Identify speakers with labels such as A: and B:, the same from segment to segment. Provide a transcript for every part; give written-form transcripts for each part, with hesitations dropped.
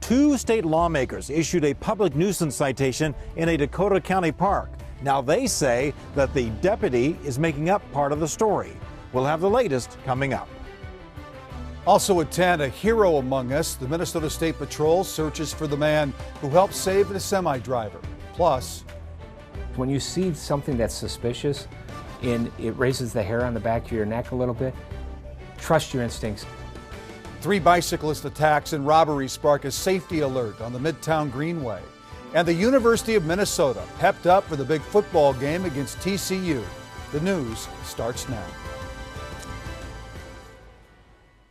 A: Two state lawmakers issued a public nuisance citation in a Dakota County park. Now they say that the deputy is making up part of the story. We'll have the latest coming up.
B: Also at 10, a hero among us. The Minnesota State Patrol searches for the man who helped save the semi-driver. Plus,
C: when you see something that's suspicious and it raises the hair on the back of your neck a little bit, trust your instincts.
B: 3 bicyclist attacks and robberies spark a safety alert on the Midtown Greenway. And the University of Minnesota pepped up for the big football game against TCU. The news starts now.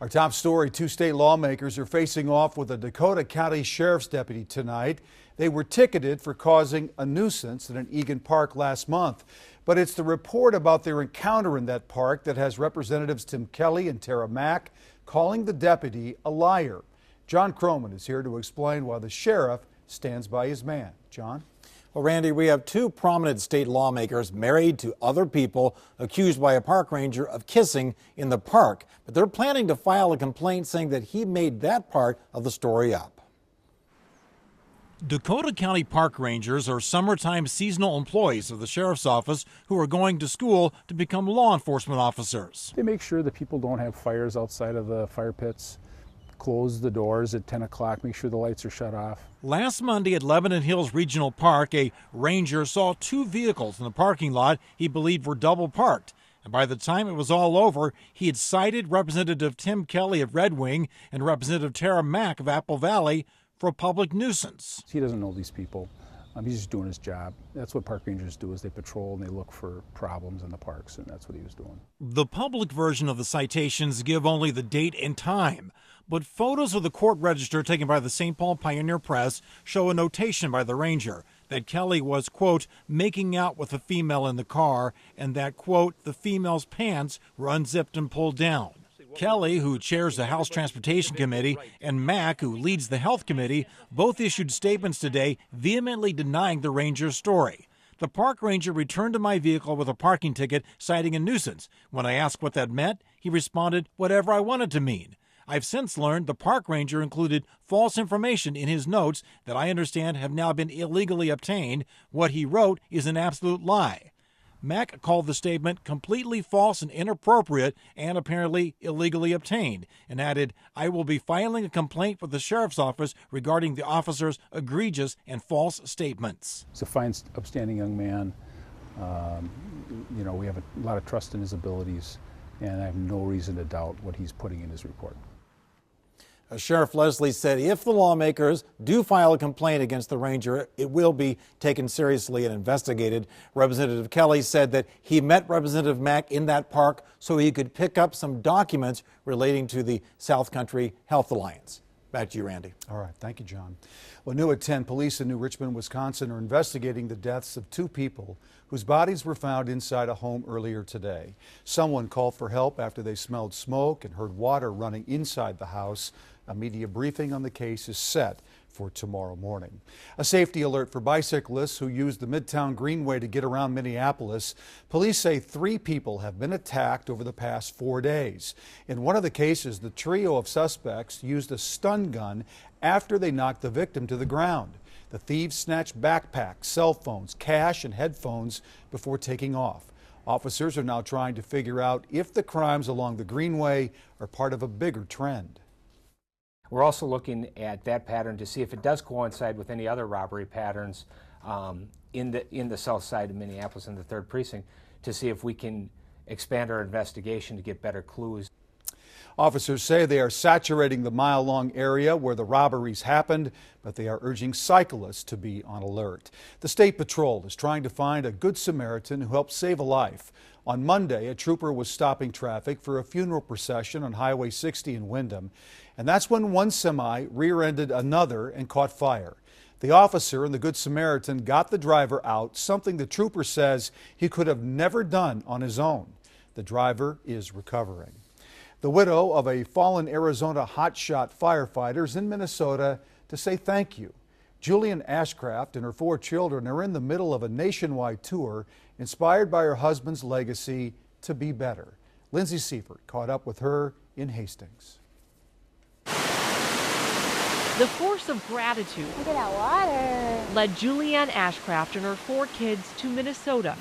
B: Our top story, 2 state lawmakers are facing off with a Dakota County Sheriff's deputy tonight. They were ticketed for causing a nuisance in an Egan Park last month. But it's the report about their encounter in that park that has Representatives Tim Kelly and Tara Mack calling the deputy a liar. John Croman is here to explain why the sheriff stands by his man. John?
A: Well, Randy, we have 2 prominent state lawmakers married to other people accused by a park ranger of kissing in the park. But they're planning to file a complaint saying that he made that part of the story up. Dakota County park rangers are summertime seasonal employees of the sheriff's office who are going to school to become law enforcement officers.
D: They make sure that people don't have fires outside of the fire pits, close the doors at 10 o'clock, make sure the lights are shut off.
A: Last Monday at Lebanon Hills Regional Park, a ranger saw 2 vehicles in the parking lot he believed were double parked. And by the time it was all over, he had cited Representative Tim Kelly of Red Wing and Representative Tara Mack of Apple Valley for a public nuisance.
D: He doesn't know these people. He's just doing his job. That's what park rangers do, is they patrol and they look for problems in the parks, and that's what he was doing.
A: The public version of the citations give only the date and time, but photos of the court register taken by the St. Paul Pioneer Press show a notation by the ranger that Kelly was, quote, making out with a female in the car, and that, quote, the female's pants were unzipped and pulled down. Kelly, who chairs the House Transportation Committee, and Mack, who leads the Health Committee, both issued statements today vehemently denying the ranger's story. The park ranger returned to my vehicle with a parking ticket citing a nuisance. When I asked what that meant, he responded, whatever I wanted to mean. I've since learned the park ranger included false information in his notes that I understand have now been illegally obtained. What he wrote is an absolute lie. Mack called the statement completely false and inappropriate and apparently illegally obtained, and added, I will be filing a complaint with the sheriff's office regarding the officer's egregious and false statements.
D: He's a fine, upstanding young man. We have a lot of trust in his abilities, and I have no reason to doubt what he's putting in his report.
A: Sheriff Leslie said if the lawmakers do file a complaint against the ranger, it will be taken seriously and investigated. Representative Kelly said that he met Representative Mack in that park so he could pick up some documents relating to the South Country Health Alliance. Back to you, Randy.
B: All right. Thank you, John. Well, new at 10, police in New Richmond, Wisconsin are investigating the deaths of 2 people whose bodies were found inside a home earlier today. Someone called for help after they smelled smoke and heard water running inside the house. A media briefing on the case is set for tomorrow morning. A safety alert for bicyclists who use the Midtown Greenway to get around Minneapolis. Police say 3 people have been attacked over the past 4 days. In one of the cases, the trio of suspects used a stun gun after they knocked the victim to the ground. The thieves snatched backpacks, cell phones, cash, and headphones before taking off. Officers are now trying to figure out if the crimes along the Greenway are part of a bigger trend.
C: We're also looking at that pattern to see if it does coincide with any other robbery patterns in the south side of Minneapolis in the 3rd precinct, to see if we can expand our investigation to get better clues.
B: Officers say they are saturating the mile-long area where the robberies happened, but they are urging cyclists to be on alert. The State Patrol is trying to find a Good Samaritan who helped save a life. On Monday, a trooper was stopping traffic for a funeral procession on Highway 60 in Windham, and that's when one semi rear-ended another and caught fire. The officer and the Good Samaritan got the driver out, something the trooper says he could have never done on his own. The driver is recovering. The widow of a fallen Arizona hotshot firefighter is in Minnesota to say thank you. Julian Ashcraft and her 4 children are in the middle of a nationwide tour inspired by her husband's legacy to be better. Lindsay Seifert caught up with her in Hastings.
E: The force of gratitude
F: Look at that water.
E: led Julianne Ashcraft and her 4 kids to Minnesota.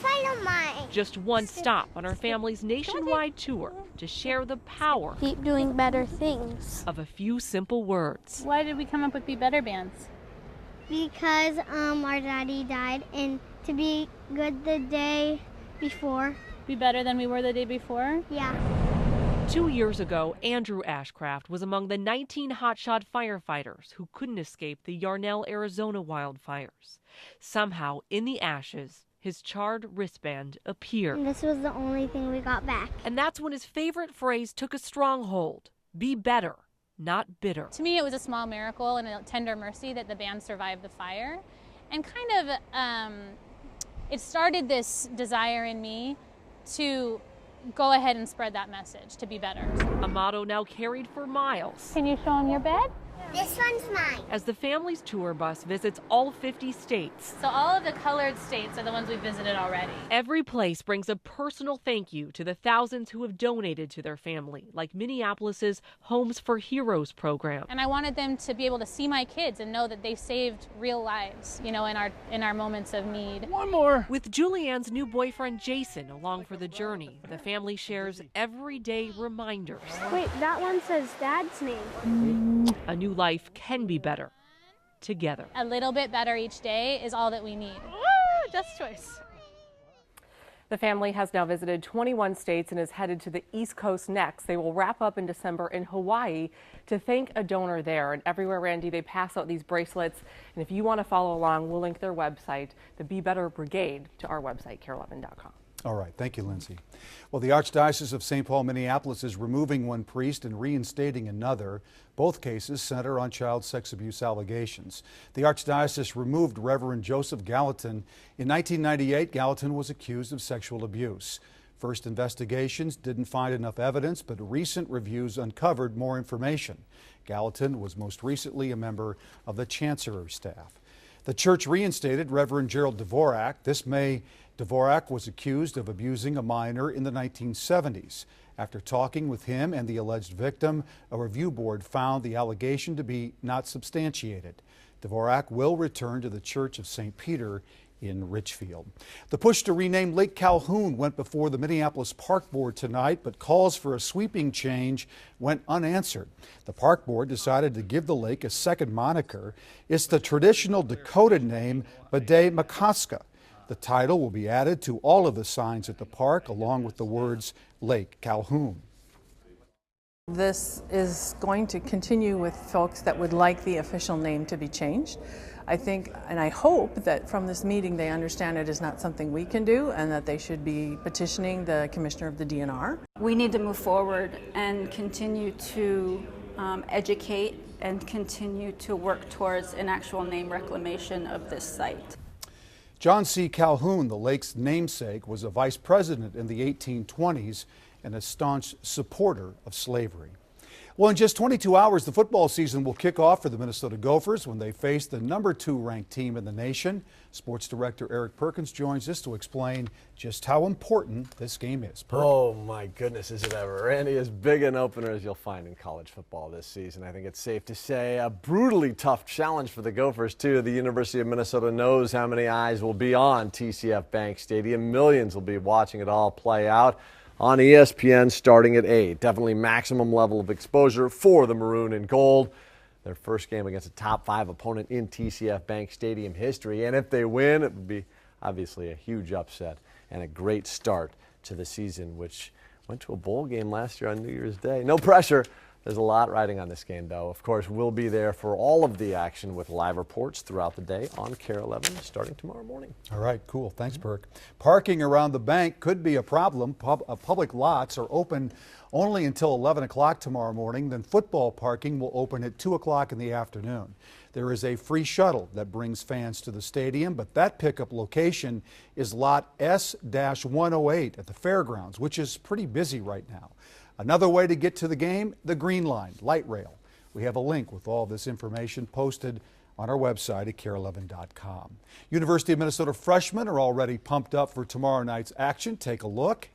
E: Just one stop on her family's nationwide tour to share the power
F: Keep doing better things.
E: of a few simple words.
G: Why did we come up with Be Better bands?
F: Because our daddy died, and to be good the day before.
G: Be better than we were the day before?
F: Yeah.
E: 2 years ago, Andrew Ashcraft was among the 19 hotshot firefighters who couldn't escape the Yarnell, Arizona wildfires. Somehow, in the ashes, his charred wristband appeared.
F: And this was the only thing we got back.
E: And that's when his favorite phrase took a stronghold. Be better, not bitter.
G: To me, it was a small miracle and a tender mercy that the band survived the fire. And kind of, it started this desire in me to go ahead and spread that message, to be better.
E: A motto now carried for miles.
G: Can you show them your bed?
F: This one's mine.
E: As the family's tour bus visits all 50 states.
G: So all of the colored states are the ones we visited already.
E: Every place brings a personal thank you to the thousands who have donated to their family, like Minneapolis's Homes for Heroes program.
G: And I wanted them to be able to see my kids and know that they saved real lives, you know, in our moments of need.
E: One more. With Julianne's new boyfriend Jason along for the journey, the family shares everyday reminders.
F: Wait, that one says Dad's name.
E: A new life can be better together.
G: A little bit better each day is all that we need. Just choice.
H: The family has now visited 21 states and is headed to the East Coast next. They will wrap up in December in Hawaii to thank a donor there. And everywhere, Randy, they pass out these bracelets. And if you want to follow along, we'll link their website, the Be Better Brigade, to our website, KARE11.com.
B: All right, thank you, Lindsay. Well, the Archdiocese of St. Paul, Minneapolis is removing one priest and reinstating another. Both cases center on child sex abuse allegations. The Archdiocese removed Reverend Joseph Gallatin. In 1998, Gallatin was accused of sexual abuse. First investigations didn't find enough evidence, but recent reviews uncovered more information. Gallatin was most recently a member of the Chancellery staff. The church reinstated Reverend Gerald Dvorak. This May, Dvorak was accused of abusing a minor in the 1970s. After talking with him and the alleged victim, a review board found the allegation to be not substantiated. Dvorak will return to the Church of St. Peter in Richfield. The push to rename Lake Calhoun went before the Minneapolis Park Board tonight, but calls for a sweeping change went unanswered. The Park Board decided to give the lake a second moniker. It's the traditional Dakota name, Bade Makaska. The title will be added to all of the signs at the park, along with the words Lake Calhoun.
I: This is going to continue with folks that would like the official name to be changed. I think and I hope that from this meeting they understand it is not something we can do and that they should be petitioning the Commissioner of the DNR.
J: We need to move forward and continue to educate and continue to work towards an actual name reclamation of this site.
B: John C. Calhoun, the lake's namesake, was a vice president in the 1820s and a staunch supporter of slavery. Well, in just 22 hours, the football season will kick off for the Minnesota Gophers when they face the #2 ranked team in the nation. Sports director Eric Perkins joins us to explain just how important this game is.
K: Oh my goodness, is it ever. Randy, as big an opener as you'll find in college football this season. I think it's safe to say a brutally tough challenge for the Gophers too. The University of Minnesota knows how many eyes will be on TCF Bank Stadium. Millions will be watching it all play out on ESPN starting at 8. Definitely maximum level of exposure for the Maroon and Gold. Their first game against a top 5 opponent in TCF Bank Stadium history. And if they win, it would be obviously a huge upset and a great start to the season, which went to a bowl game last year on New Year's Day. No pressure. There's a lot riding on this game, though. Of course, we'll be there for all of the action with live reports throughout the day on KARE 11 starting tomorrow morning.
B: All right, cool. Thanks, Perk. Parking around the bank could be a problem. Public lots are open only until 11 o'clock tomorrow morning. Then football parking will open at 2 o'clock in the afternoon. There is a free shuttle that brings fans to the stadium, but that pickup location is lot S-108 at the fairgrounds, which is pretty busy right now. Another way to get to the game, the Green Line, light rail. We have a link with all this information posted on our website at KARE11.com. University of Minnesota freshmen are already pumped up for tomorrow night's action. Take a look.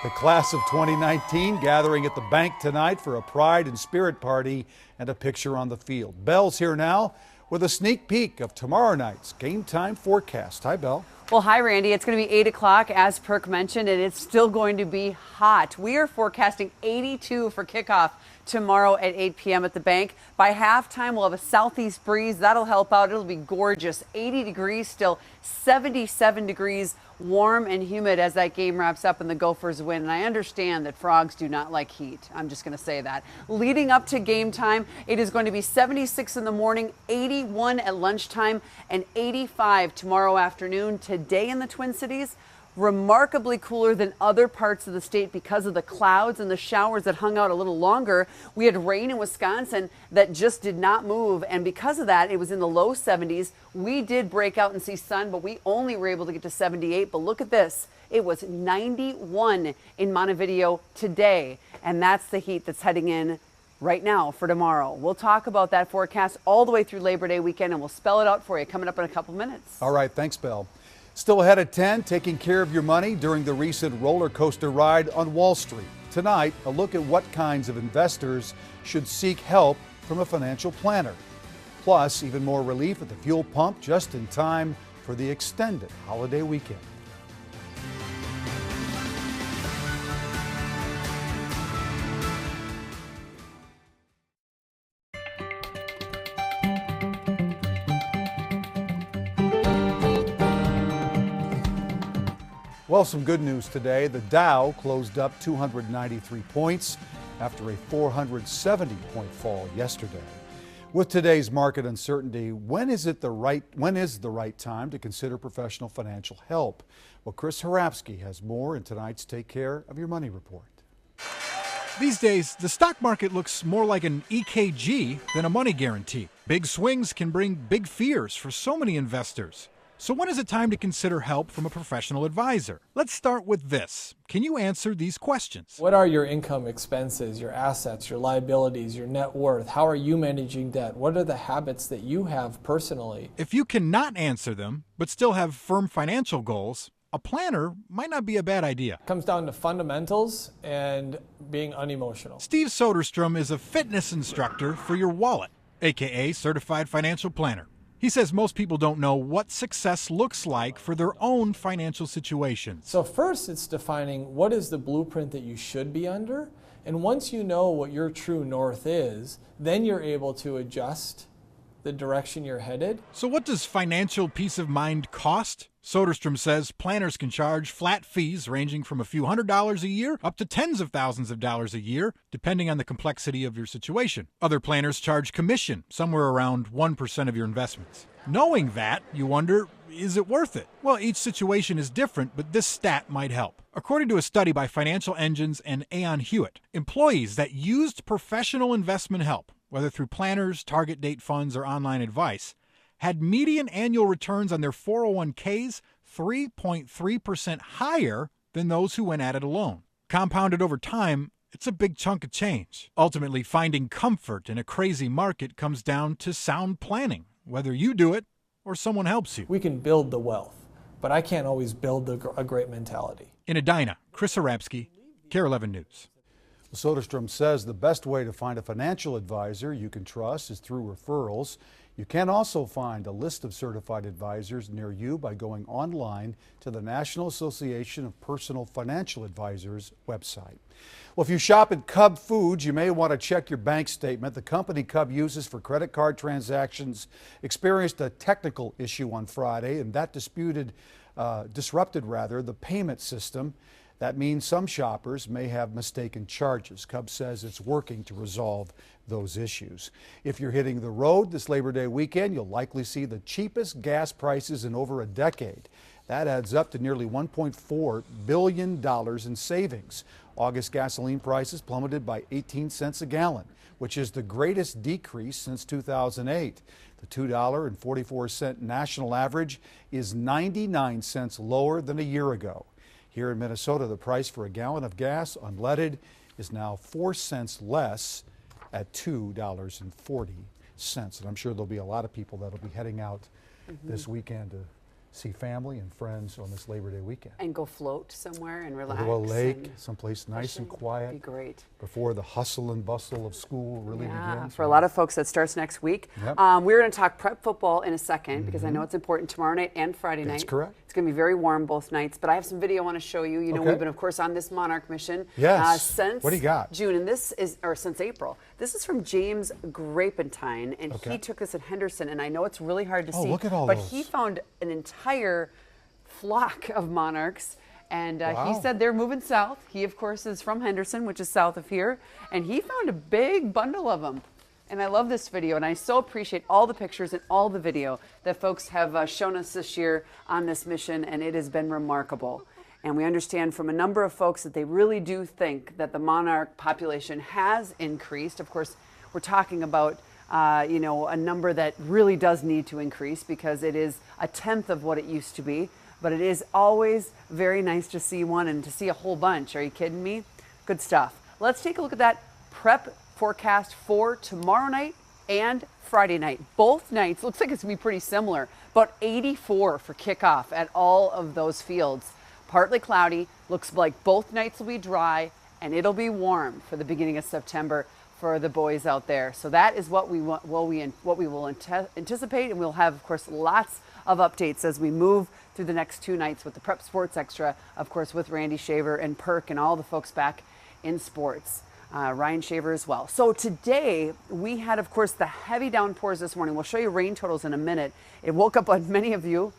B: The class of 2019 gathering at the bank tonight for a pride and spirit party and a picture on the field. Belle's here now with a sneak peek of tomorrow night's game time forecast. Hi, Belle.
L: Well, hi, Randy. It's going to be 8 o'clock, as Perk mentioned, and it's still going to be hot. We are forecasting 82 for kickoff tomorrow at 8 p.m. at the bank. By halftime, we'll have a southeast breeze. That'll help out. It'll be gorgeous. 80 degrees still, 77 degrees, warm and humid as that game wraps up and the Gophers win. And I understand that frogs do not like heat. I'm just going to say that. Leading up to game time, it is going to be 76 in the morning, 81 at lunchtime, and 85 tomorrow afternoon. Today in the Twin Cities, remarkably cooler than other parts of the state because of the clouds and the showers that hung out a little longer. We had rain in Wisconsin that just did not move, and because of that, it was in the low 70s. We did break out and see sun, but we only were able to get to 78. But look at this. It was 91 in Montevideo today, and that's the heat that's heading in right now for tomorrow. We'll talk about that forecast all the way through Labor Day weekend, and we'll spell it out for you coming up in a couple minutes.
B: All right, thanks, Belle. Still ahead at 10, taking care of your money during the recent roller coaster ride on Wall Street. Tonight, a look at what kinds of investors should seek help from a financial planner. Plus, even more relief at the fuel pump just in time for the extended holiday weekend. Well, some good news today. The Dow closed up 293 points after a 470-point fall yesterday. With today's market uncertainty, when is the right time to consider professional financial help? Well, Chris Harapsky has more in tonight's Take Care of Your Money report.
M: These days, the stock market looks more like an EKG than a money guarantee. Big swings can bring big fears for so many investors. So when is it time to consider help from a professional advisor? Let's start with this. Can you answer these questions?
N: What are your income, expenses, your assets, your liabilities, your net worth? How are you managing debt? What are the habits that you have personally?
M: If you cannot answer them, but still have firm financial goals, a planner might not be a bad idea.
N: It comes down to fundamentals and being unemotional.
M: Steve Soderstrom is a fitness instructor for your wallet, aka Certified Financial Planner. He says most people don't know what success looks like for their own financial situation.
N: So first, it's defining what is the blueprint that you should be under. And once you know what your true north is, then you're able to adjust the direction you're headed.
M: So what does financial peace of mind cost? Soderstrom says planners can charge flat fees ranging from a few $100s a year up to tens of thousands of dollars a year, depending on the complexity of your situation. Other planners charge commission, somewhere around 1% of your investments. Knowing that, you wonder, is it worth it? Well, each situation is different, but this stat might help. According to a study by Financial Engines and Aon Hewitt, employees that used professional investment help, whether through planners, target date funds, or online advice, had median annual returns on their 401ks 3.3% higher than those who went at it alone. Compounded over time, it's a big chunk of change. Ultimately, finding comfort in a crazy market comes down to sound planning, whether you do it or someone helps you.
N: We can build the wealth, but I can't always build a great mentality.
M: In Edina, Chris Harapsky, KARE 11 News.
B: Soderstrom says the best way to find a financial advisor you can trust is through referrals. You can also find a list of certified advisors near you by going online to the National Association of Personal Financial Advisors website. Well, if you shop at Cub Foods, you may want to check your bank statement. The company Cub uses for credit card transactions experienced a technical issue on Friday, and that disrupted the payment system. That means some shoppers may have mistaken charges. Cub says it's working to resolve those issues. If you're hitting the road this Labor Day weekend, you'll likely see the cheapest gas prices in over a decade. That adds up to nearly $1.4 billion in savings. August gasoline prices plummeted by 18 cents a gallon, which is the greatest decrease since 2008. The $2.44 national average is 99 cents lower than a year ago. Here in Minnesota, the price for a gallon of gas unleaded is now 4 cents less at $2.40. And I'm sure there'll be a lot of people that'll be heading out this weekend to see family and friends on this Labor Day weekend.
L: And go float somewhere and relax.
B: Go to a lake, someplace nice and quiet.
L: Be great.
B: Before the hustle and bustle of school really begins.
L: For a lot of folks, that starts next week.
B: Yep.
L: We're going to talk prep football in a second because I know it's important tomorrow night and Friday night.
B: That's correct.
L: It's going to be very warm both nights, but I have some video I want to show you. You know,
B: Okay.
L: we've been, of course, on this Monarch mission since
B: What do you got?
L: June, and since April. This is from James Grapentine, and he took this at Henderson, and I know it's really hard to see,
B: look at all
L: but
B: those.
L: he found an entire flock of monarchs. And
B: Wow.
L: he said they're moving south. He, of course, is from Henderson, which is south of here. And he found a big bundle of them. And I love this video. And I so appreciate all the pictures and all the video that folks have shown us this year on this mission. And it has been remarkable. And we understand from a number of folks that they really do think that the monarch population has increased. Of course, we're talking about you know, a number that really does need to increase because it is a tenth of what it used to be. But it is always very nice to see one and to see a whole bunch. Are you kidding me? Good stuff. Let's take a look at that prep forecast for tomorrow night and Friday night. Both nights, looks like it's going to be pretty similar, but 84 for kickoff at all of those fields. Partly cloudy, looks like both nights will be dry, and it'll be warm for the beginning of September for the boys out there. So that is what we want, what we will anticipate, and we'll have, of course, lots of updates as we move through the next 2 nights with the Prep Sports Extra, of course, with Randy Shaver and Perk and all the folks back in sports. Ryan Shaver as well. So today we had, of course, the heavy downpours this morning. We'll show you rain totals in a minute. It woke up on many of you,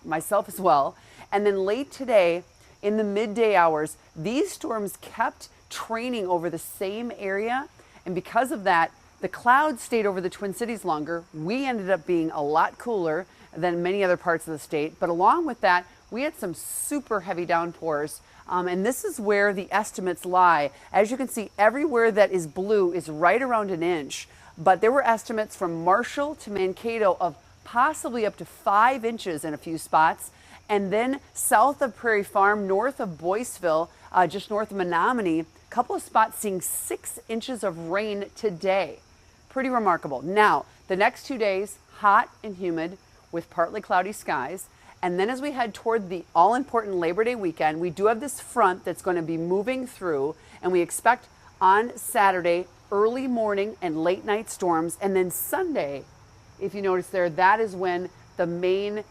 L: myself as well. And then late today in the midday hours, these storms kept training over the same area. And because of that, the clouds stayed over the Twin Cities longer. We ended up being a lot cooler than many other parts of the state. But along with that, we had some super heavy downpours. And this is where the estimates lie. As you can see, everywhere that is blue is right around an inch. But there were estimates from Marshall to Mankato of possibly up to 5 inches in a few spots. And then south of Prairie Farm, north of Boyceville, just north of Menominee, a couple of spots seeing 6 inches of rain today. Pretty remarkable. Now, the next 2 days, hot and humid with partly cloudy skies. And then as we head toward the all-important Labor Day weekend, we do have this front that's going to be moving through, and we expect on Saturday early morning and late night storms. And then Sunday, if you notice there, that is when the main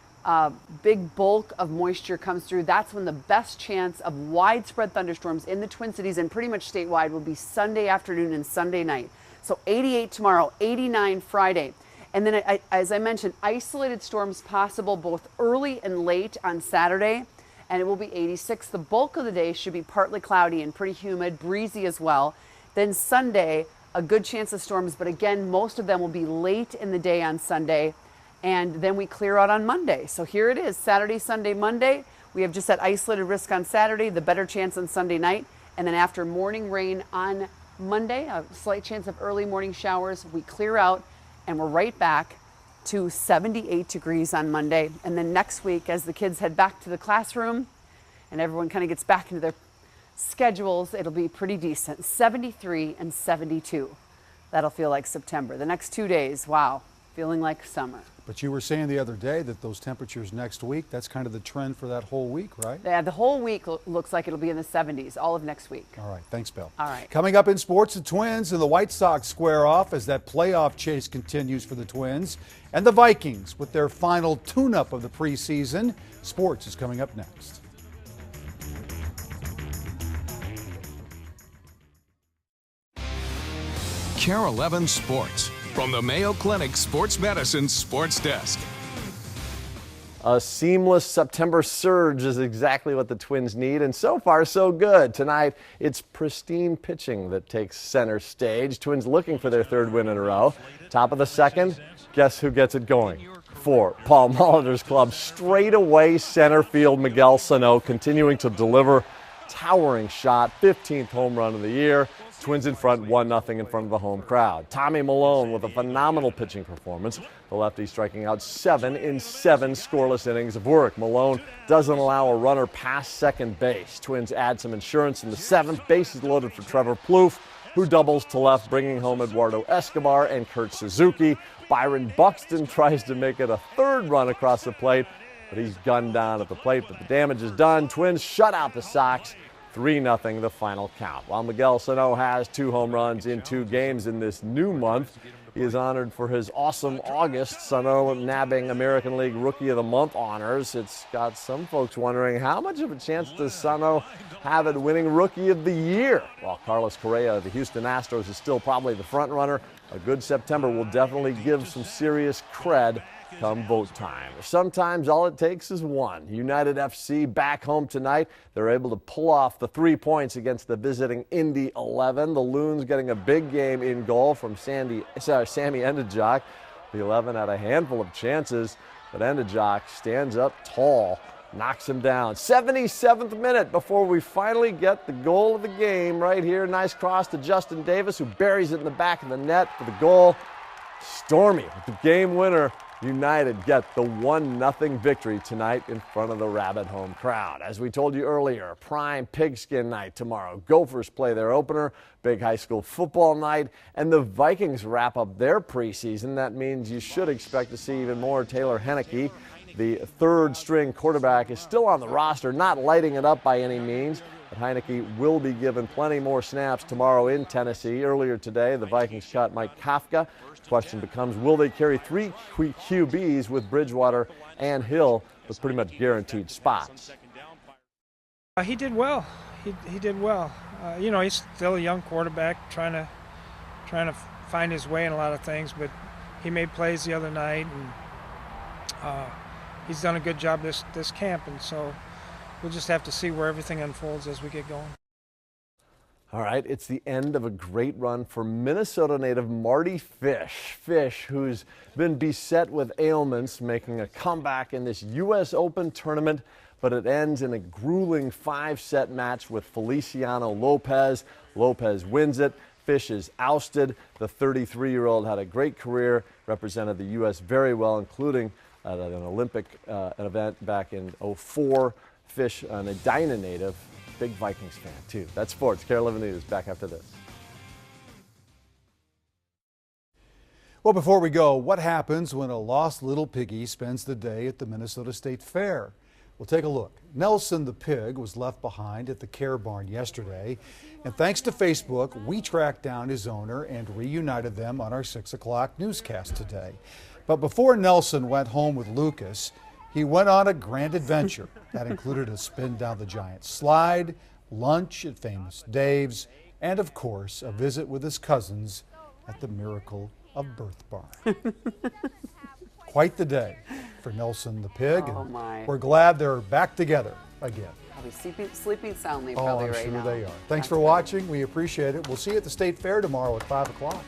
L: big bulk of moisture comes through. That's when the best chance of widespread thunderstorms in the Twin Cities and pretty much statewide will be Sunday afternoon and Sunday night. So 88 tomorrow, 89 Friday. And then, as I mentioned, isolated storms possible both early and late on Saturday, and it will be 86. The bulk of the day should be partly cloudy and pretty humid, breezy as well. Then Sunday, a good chance of storms, but again, most of them will be late in the day on Sunday, and then we clear out on Monday. So here it is, Saturday, Sunday, Monday. We have just that isolated risk on Saturday, the better chance on Sunday night, and then after morning rain on Monday, a slight chance of early morning showers, we clear out. And we're right back to 78 degrees on Monday. And then next week, as the kids head back to the classroom and everyone kind of gets back into their schedules, it'll be pretty decent. 73 and 72. That'll feel like September. The next 2 days, wow, feeling like summer.
B: But you were saying the other day that those temperatures next week, that's kind of the trend for that whole week, right?
L: Yeah, the whole week looks like it'll be in the 70s, all of next week.
B: All right, thanks, Bill.
L: All right.
B: Coming up in sports, the Twins and the White Sox square off as that playoff chase continues for the Twins. And the Vikings with their final tune-up of the preseason. Sports is coming up next.
O: KARE 11 Sports from the Mayo Clinic Sports Medicine Sports Desk.
K: A seamless September surge is exactly what the Twins need, and so far so good. Tonight, it's pristine pitching that takes center stage. Twins looking for their 3rd win in a row. Top of the 2nd, guess who gets it going? For Paul Molitor's club, straightaway center field Miguel Sano continuing to deliver. Towering shot, 15th home run of the year. Twins in front, 1-0 in front of the home crowd. Tommy Malone with a phenomenal pitching performance. The lefty striking out 7 in 7 scoreless innings of work. Malone doesn't allow a runner past second base. Twins add some insurance in the 7th. Bases loaded for Trevor Plouffe, who doubles to left, bringing home Eduardo Escobar and Kurt Suzuki. Byron Buxton tries to make it a 3rd run across the plate, but he's gunned down at the plate, but the damage is done. Twins shut out the Sox 3-0 the final count. While Miguel Sano has 2 home runs in 2 games in this new month, he is honored for his awesome August. Sano nabbing American League Rookie of the Month honors. It's got some folks wondering how much of a chance does Sano have at winning Rookie of the Year? While Carlos Correa of the Houston Astros is still probably the front runner, a good September will definitely give some serious cred come vote time. Sometimes all it takes is one. United FC back home tonight. They're able to pull off the 3 points against the visiting Indy 11. The Loons getting a big game in goal from Sammy Endajok. The 11 had a handful of chances, but Endajok stands up tall, knocks him down. 77th minute before we finally get the goal of the game right here. Nice cross to Justin Davis, who buries it in the back of the net for the goal. Stormy with the game winner. United get the 1-0 victory tonight in front of the rabid home crowd. As we told you earlier, prime pigskin night tomorrow. Gophers play their opener, big high school football night, and the Vikings wrap up their preseason. That means you should expect to see even more Taylor Henneke. The third-string quarterback is still on the roster, not lighting it up by any means, but Heineke will be given plenty more snaps tomorrow in Tennessee. Earlier today, the Vikings cut Mike Kafka. Question becomes, will they carry 3 QBs with Bridgewater and Hill with pretty much guaranteed spots?
P: He did well. He did well. You know, he's still a young quarterback trying to find his way in a lot of things, but he made plays the other night, and he's done a good job this camp, and so we'll just have to see where everything unfolds as we get going.
K: All right, it's the end of a great run for Minnesota native Marty Fish. Fish, who's been beset with ailments, making a comeback in this U.S. Open tournament, but it ends in a grueling 5-set match with Feliciano Lopez. Lopez wins it. Fish is ousted. The 33-year-old had a great career, represented the U.S. very well, including at an Olympic event back in '04. Fish, an Edina native, big Vikings fan too. That's sports. KARE 11 News back after this.
B: Well, before we go, what happens when a lost little piggy spends the day at the Minnesota State Fair? We'll take a look. Nelson the pig was left behind at the KARE barn yesterday, and thanks to Facebook, we tracked down his owner and reunited them on our 6 o'clock newscast today. But before Nelson went home with Lucas, he went on a grand adventure that included a spin down the giant slide, lunch at Famous Dave's, and of course, a visit with his cousins at the Miracle of Birth Barn. Quite the day for Nelson the pig, and we're glad they're back together again.
L: Probably sleeping soundly probably
B: I'm
L: right
B: sure
L: now.
B: they are. Thanks for watching. We appreciate it. We'll see you at the State Fair tomorrow at 5 o'clock.